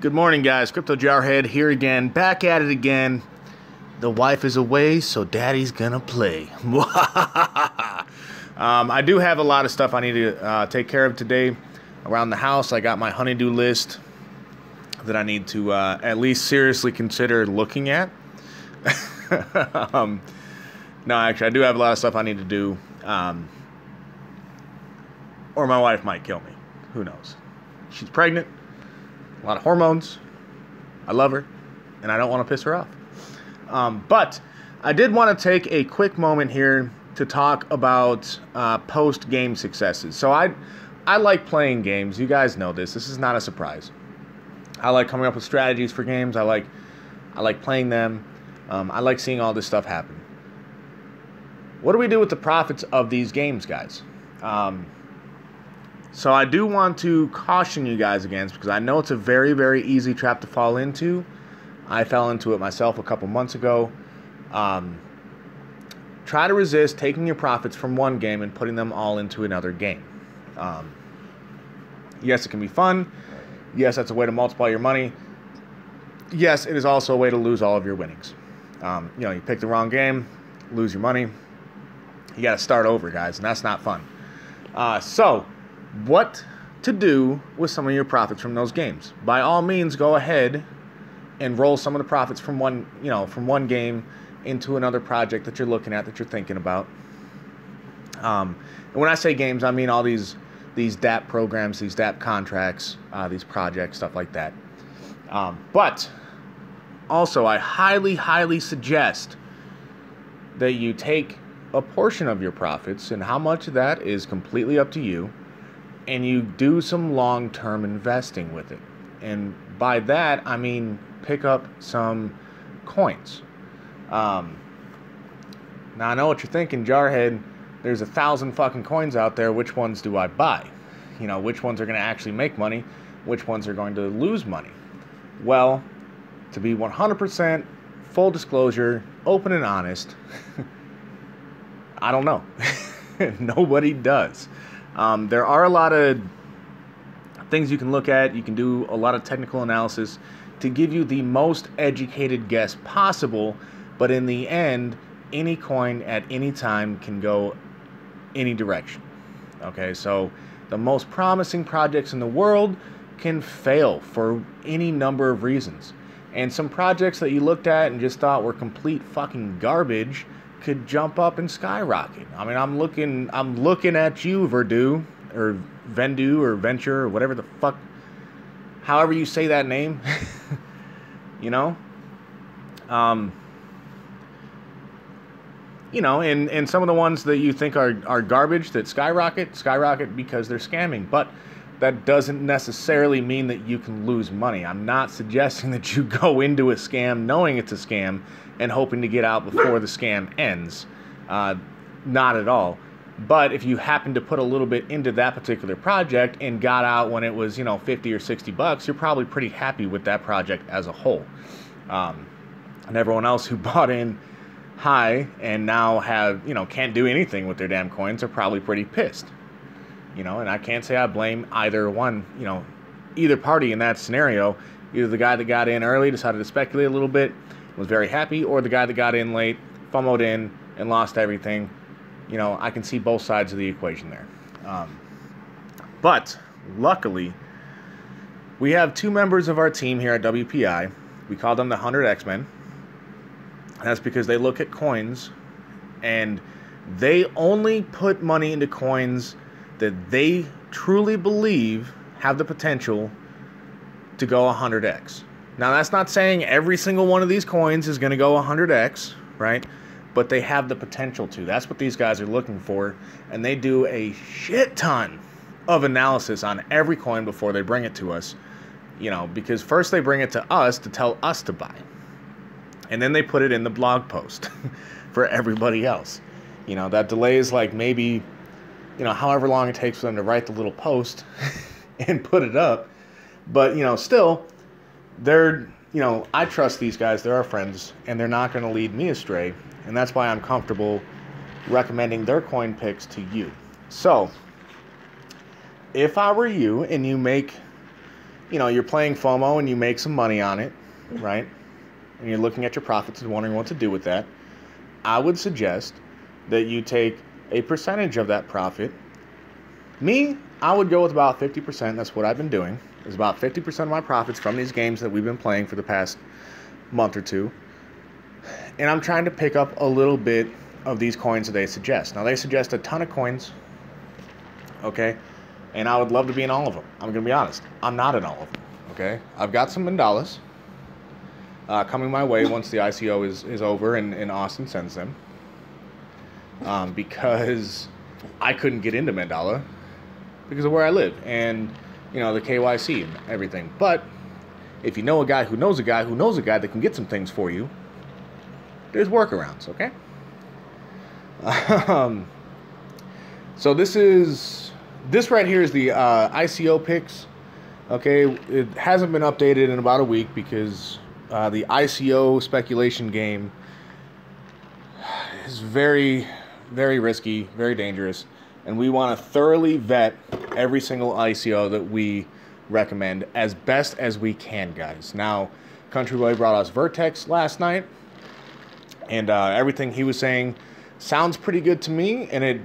Good morning, guys. Cryptojarhead here again, back at it again. The wife is away, so daddy's gonna play. I do have a lot of stuff I need to take care of today around the house. I got my honeydew list that I need to at least seriously consider looking at. No, actually, I do have a lot of stuff I need to do. Or my wife might kill me. Who knows? She's pregnant. A lot of hormones. I love her, and I don't want to piss her off. But I did want to take a quick moment here to talk about post-game successes. So I like playing games. You guys know this. This is not a surprise. I like coming up with strategies for games. I like playing them. I like seeing all this stuff happen. What do we do with the profits of these games, guys? So I do want to caution you guys against, because I know it's a very, very easy trap to fall into. I fell into it myself a couple months ago. Try to resist taking your profits from one game and putting them all into another game. Yes, it can be fun. Yes, that's a way to multiply your money. Yes, it is also a way to lose all of your winnings. You pick the wrong game, lose your money. You got to start over, guys, and that's not fun. So what to do with some of your profits from those games? By all means, go ahead and roll some of the profits from one game into another project that you're looking at, that you're thinking about. And when I say games, I mean all these DApp programs, these DApp contracts, these projects, stuff like that. But also, I highly, highly suggest that you take a portion of your profits, and how much of that is completely up to you, and you do some long-term investing with it. And by that, I mean pick up some coins. Now, I know what you're thinking, Jarhead. There's 1,000 fucking coins out there. Which ones do I buy? Which ones are going to actually make money? Which ones are going to lose money? Well, to be 100% full disclosure, open and honest, I don't know. Nobody does. There are a lot of things you can look at. You can do a lot of technical analysis to give you the most educated guess possible. But in the end, any coin at any time can go any direction. Okay, so the most promising projects in the world can fail for any number of reasons. And some projects that you looked at and just thought were complete fucking garbage could jump up and skyrocket. I mean, I'm looking at you, Verdu, or Vendu, or Venture, or whatever the fuck, however you say that name. And some of the ones that you think are garbage that skyrocket because they're scamming. But that doesn't necessarily mean that you can lose money. I'm not suggesting that you go into a scam knowing it's a scam and hoping to get out before the scam ends. Not at all. But if you happen to put a little bit into that particular project and got out when it was, 50 or 60 bucks, you're probably pretty happy with that project as a whole. And everyone else who bought in high and now can't do anything with their damn coins are probably pretty pissed. And I can't say I blame either one, either party in that scenario. Either the guy that got in early decided to speculate a little bit, was very happy, or the guy that got in late, FOMO'd in, and lost everything. I can see both sides of the equation there. But luckily, we have two members of our team here at WPI. We call them the 100 X-Men. That's because they look at coins, and they only put money into coins that they truly believe have the potential to go 100x. Now, that's not saying every single one of these coins is going to go 100x, right? But they have the potential to. That's what these guys are looking for, and they do a shit ton of analysis on every coin before they bring it to us, because first they bring it to us to tell us to buy, and then they put it in the blog post for everybody else. That delays maybe however long it takes for them to write the little post and put it up. But, still, they're, I trust these guys. They're our friends, and they're not going to lead me astray. And that's why I'm comfortable recommending their coin picks to you. So, if I were you and you make you know, you're playing FOMO and you make some money on it, right? And you're looking at your profits and wondering what to do with that, I would suggest that you take a percentage of that profit. Me, I would go with about 50%. That's what I've been doing. It's about 50% of my profits from these games that we've been playing for the past month or two. And I'm trying to pick up a little bit of these coins that they suggest. Now, they suggest a ton of coins, okay? And I would love to be in all of them. I'm going to be honest. I'm not in all of them, okay? I've got some mandalas coming my way once the ICO is over and Austin sends them. Because I couldn't get into Mandala because of where I live and, you know, the KYC and everything. But if you know a guy who knows a guy who knows a guy that can get some things for you, there's workarounds, okay? So this right here is the ICO picks, okay? It hasn't been updated in about a week because the ICO speculation game is very, very risky, very dangerous, and we want to thoroughly vet every single ICO that we recommend as best as we can, guys. Now, Countryboy brought us Vertex last night, and everything he was saying sounds pretty good to me. And it,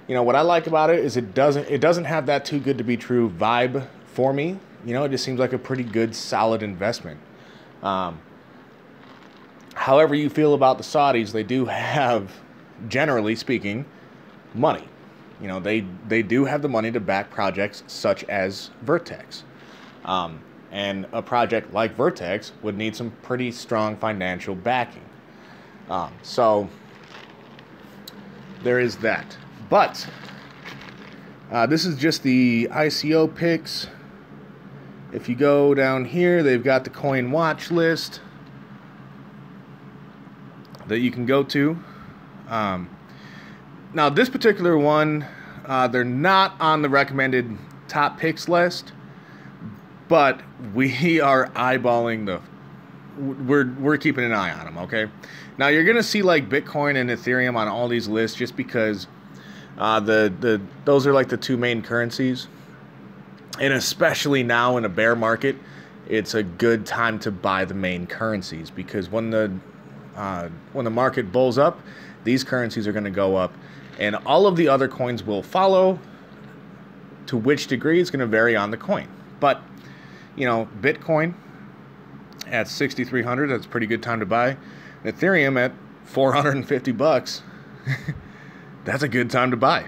you know, what I like about it is it doesn't have that too good to be true vibe for me. You know, it just seems like a pretty good, solid investment. However you feel about the Saudis, they do have, generally speaking, money. You know, they do have the money to back projects such as Vertex. And a project like Vertex would need some pretty strong financial backing. So there is that. But this is just the ICO picks. If you go down here, they've got the coin watch list that you can go to. Now, this particular one, they're not on the recommended top picks list, but we are eyeballing the. We're keeping an eye on them. Okay. Now you're gonna see like Bitcoin and Ethereum on all these lists just because those are like the two main currencies, and especially now in a bear market, it's a good time to buy the main currencies because when the market bulls up, these currencies are going to go up, and all of the other coins will follow. To which degree is going to vary on the coin, but you know, Bitcoin at 6,300, that's a pretty good time to buy. Ethereum at $450, that's a good time to buy.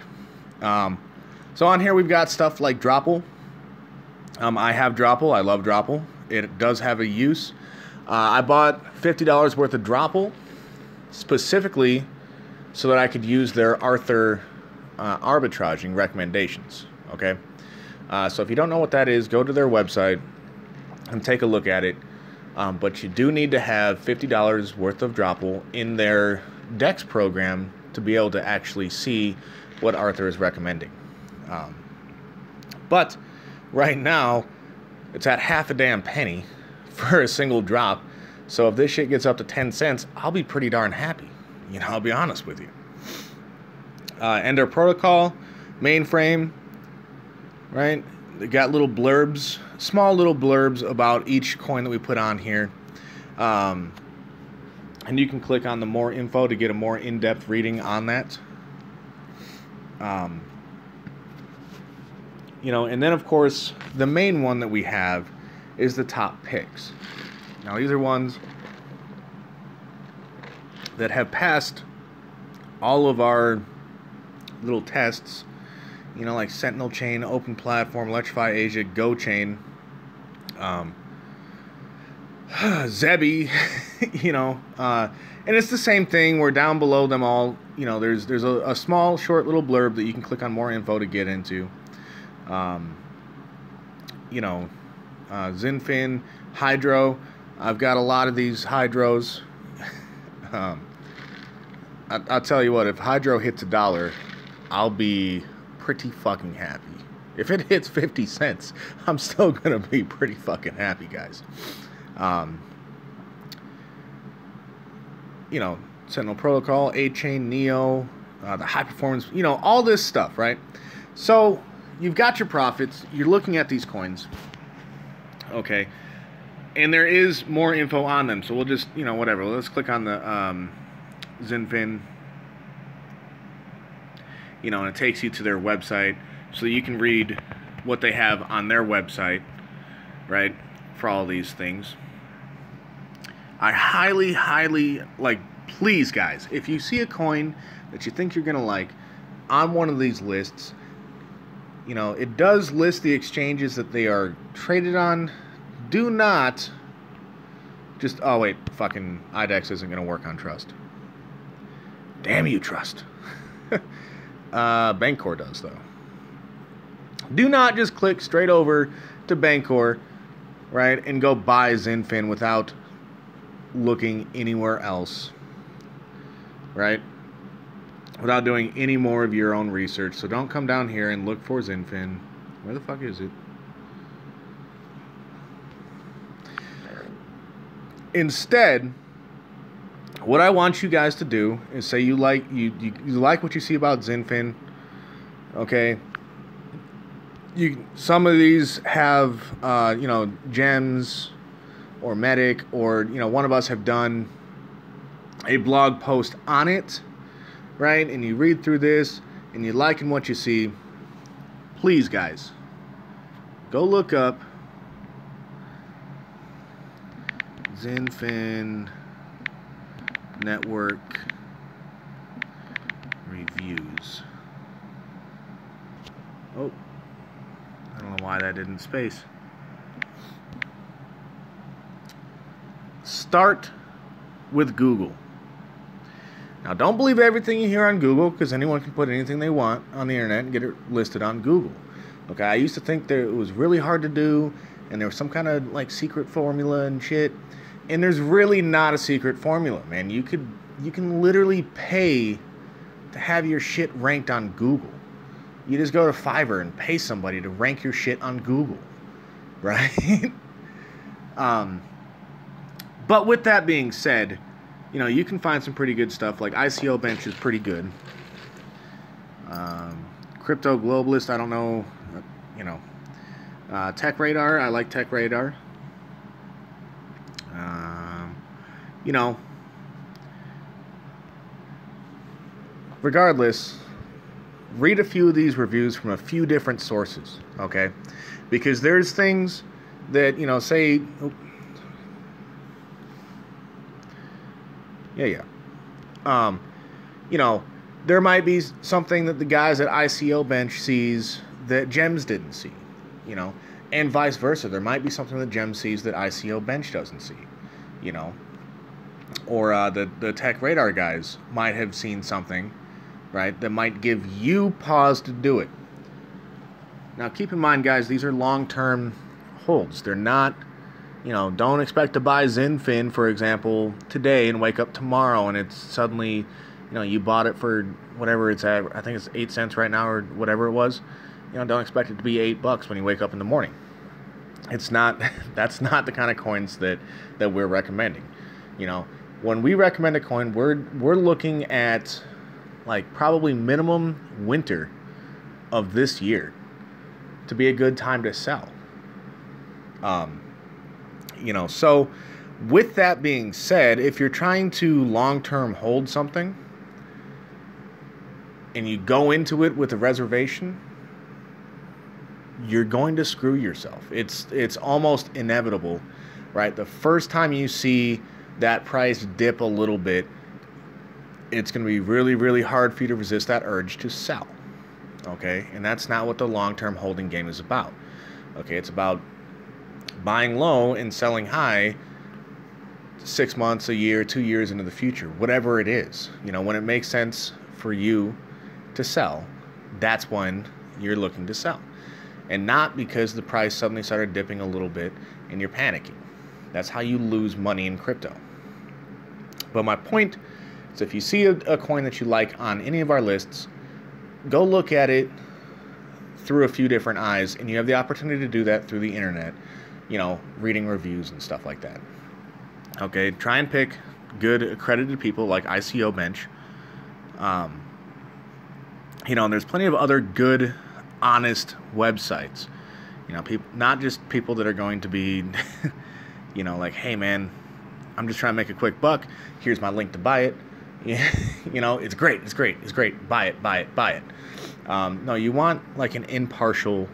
So on here we've got stuff like Dropple. I have Dropple. I love Dropple. It does have a use. I bought $50 worth of Dropple specifically so that I could use their Arthur arbitraging recommendations. Okay, so if you don't know what that is, go to their website and take a look at it. But you do need to have $50 worth of Dropple in their DEX program to be able to actually see what Arthur is recommending. But right now, it's at half a damn penny for a single drop. So if this shit gets up to 10 cents, I'll be pretty darn happy. You know, I'll be honest with you. Ender Protocol, mainframe, right? They got little blurbs, small little blurbs about each coin that we put on here. And you can click on the more info to get a more in-depth reading on that. You know, and then of course, the main one that we have is the top picks. Now these are ones that have passed all of our little tests, you know, like Sentinel Chain, Open Platform, Electrify Asia, Go Chain, Zebi, you know, and it's the same thing. We're down below them all. You know, there's a small, short little blurb that you can click on more info to get into. You know, Zinfin, Hydro. I've got a lot of these Hydros. I'll tell you what, if Hydro hits $1, I'll be pretty fucking happy. If it hits 50 cents, I'm still gonna be pretty fucking happy, guys. You know, Sentinel Protocol, A-Chain, Neo, the high performance, you know, all this stuff, right? So you've got your profits, you're looking at these coins, Okay. And there is more info on them, so we'll just, you know, whatever. Let's click on the Zinfin. You know, and it takes you to their website so you can read what they have on their website, right, for all these things. I highly, highly, like, please, guys, if you see a coin that you think you're going to like on one of these lists, you know, it does list the exchanges that they are traded on. Do not just, oh wait, fucking IDEX isn't going to work on Trust. Damn you, Trust. Bancor does, though. Do not just click straight over to Bancor, right, and go buy Zinfin without looking anywhere else, right? Without doing any more of your own research. So don't come down here and look for Zinfin. Where the fuck is it? Instead, what I want you guys to do is say you like what you see about Zinfin. Okay. Some of these have you know, Gemz or Medic, or you know, one of us have done a blog post on it, right? And you read through this and you liking what you see. Please, guys, go look up Zinfin Network reviews. Oh, I don't know why that didn't space. Start with Google. Now, don't believe everything you hear on Google, because anyone can put anything they want on the internet and get it listed on Google. Okay, I used to think that it was really hard to do, and there was some kind of like secret formula and shit. And there's really not a secret formula, man. You can literally pay to have your shit ranked on Google. You just go to Fiverr and pay somebody to rank your shit on Google, right? But with that being said, you know, you can find some pretty good stuff. Like ICO Bench is pretty good. Crypto Globalist, I don't know, you know. Tech Radar, I like Tech Radar. You know, regardless, read a few of these reviews from a few different sources, okay? Because there's things that, you know, say, you know, there might be something that the guys at ICO Bench sees that Gemz didn't see, you know, and vice versa. There might be something that Gemz sees that ICO Bench doesn't see, you know, or the Tech Radar guys might have seen something, right, that might give you pause to do it. Now, keep in mind, guys, these are long-term holds. They're not, you know, don't expect to buy Zinfin, for example, today and wake up tomorrow and it's suddenly, you know, you bought it for whatever it's at. I think it's 8 cents right now or whatever it was. You know, don't expect it to be $8 when you wake up in the morning. It's not, that's not the kind of coins that we're recommending. You know, when we recommend a coin, we're looking at like probably minimum winter of this year to be a good time to sell. You know, so with that being said, if you're trying to long-term hold something and you go into it with a reservation, you're going to screw yourself. It's almost inevitable, right? The first time you see that price dip a little bit, it's going to be really, really hard for you to resist that urge to sell, okay? And that's not what the long-term holding game is about, okay? It's about buying low and selling high 6 months, a year, 2 years into the future, whatever it is. You know, when it makes sense for you to sell, that's when you're looking to sell. And not because the price suddenly started dipping a little bit and you're panicking. That's how you lose money in crypto. But my point is, if you see a coin that you like on any of our lists, go look at it through a few different eyes, and you have the opportunity to do that through the internet, you know, reading reviews and stuff like that. Okay, try and pick good accredited people like ICO Bench. You know, and there's plenty of other good, honest websites. You know, people, not just people that are going to be, you know, like, hey man, I'm just trying to make a quick buck. Here's my link to buy it. You know, it's great, it's great, it's great. Buy it, buy it, buy it. No, you want like an impartial.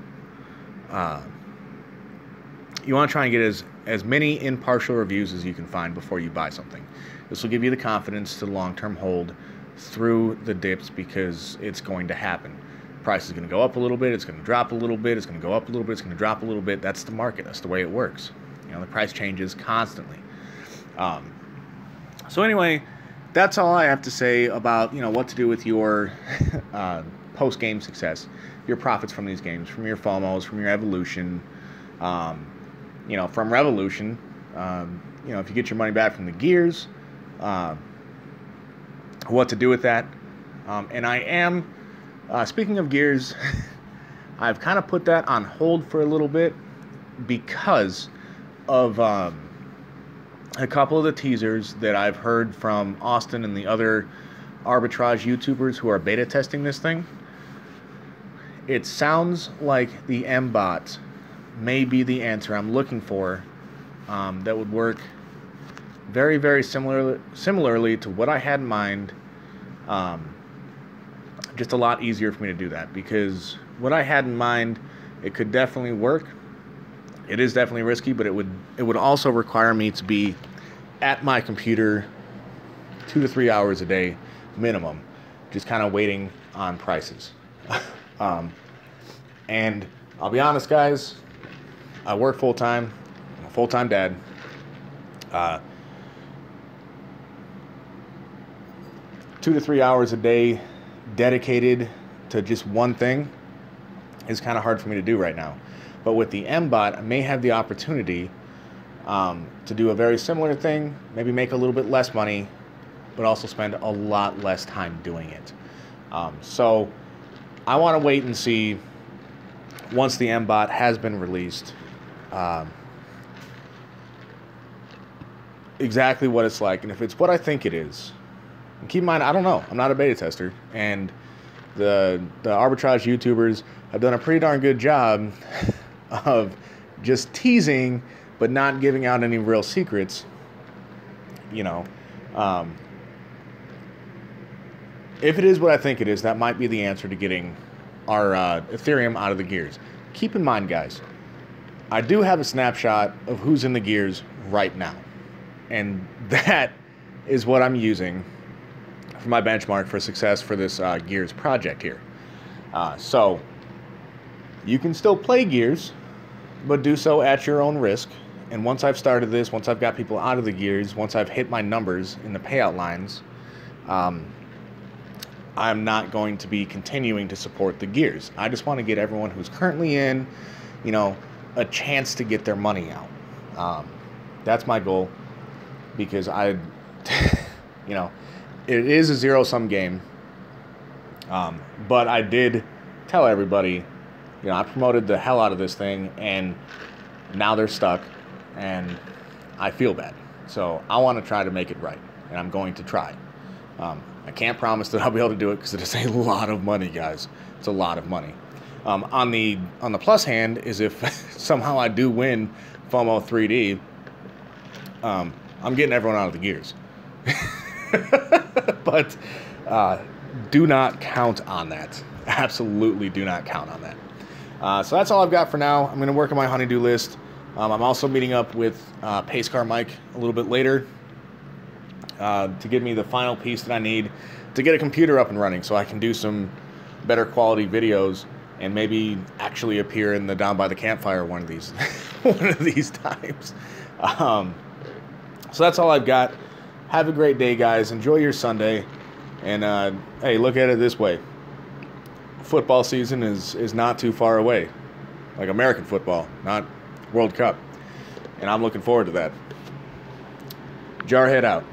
You want to try and get as many impartial reviews as you can find before you buy something. This will give you the confidence to long-term hold through the dips, because it's going to happen. Price is going to go up a little bit, it's going to drop a little bit, it's going to go up a little bit, it's going to drop a little bit. That's the market. That's the way it works. You know, the price changes constantly. So anyway, that's all I have to say about, you know, what to do with your post-game success, your profits from these games, from your FOMOs, from your evolution. You know, from Revolution, you know, if you get your money back from the gears, what to do with that. And I am, speaking of gears, I've kind of put that on hold for a little bit because of a couple of the teasers that I've heard from Austin and the other arbitrage YouTubers who are beta testing this thing. It sounds like the M-bot may be the answer I'm looking for, that would work very, very similarly to what I had in mind. Just a lot easier for me to do that, because what I had in mind, it could definitely work. It is definitely risky, but it would also require me to be at my computer 2 to 3 hours a day minimum, just kind of waiting on prices. And I'll be honest, guys, I work full-time. I'm a full-time dad. 2 to 3 hours a day dedicated to just one thing is kind of hard for me to do right now. But with the M-bot, I may have the opportunity to do a very similar thing, maybe make a little bit less money, but also spend a lot less time doing it. So I want to wait and see, once the M-bot has been released, exactly what it's like. And if it's what I think it is, and keep in mind, I don't know, I'm not a beta tester, and the arbitrage YouTubers have done a pretty darn good job of just teasing but not giving out any real secrets. You know, if it is what I think it is, that might be the answer to getting our Ethereum out of the gears. Keep in mind, guys, I do have a snapshot of who's in the gears right now, and that is what I'm using for my benchmark for success for this gears project here. So you can still play gears, but do so at your own risk. And once I've started this, once I've got people out of the gears, once I've hit my numbers in the payout lines, I'm not going to be continuing to support the gears. I just want to get everyone who's currently in, you know, a chance to get their money out. That's my goal, because you know, it is a zero-sum game. But I did tell everybody, you know, I promoted the hell out of this thing, and now they're stuck, and I feel bad. So I want to try to make it right, and I'm going to try. I can't promise that I'll be able to do it, because it is a lot of money, guys. It's a lot of money. On the plus hand is, if somehow I do win FOMO 3D, I'm getting everyone out of the gears. But do not count on that. Absolutely do not count on that. So that's all I've got for now. I'm going to work on my honeydew list. I'm also meeting up with Pacecarmike a little bit later to give me the final piece that I need to get a computer up and running, so I can do some better quality videos and maybe actually appear in the Down by the Campfire one of these times. So that's all I've got. Have a great day, guys. Enjoy your Sunday. And hey, look at it this way. Football season is not too far away. Like American football, not World Cup. And I'm looking forward to that. Jarhead out.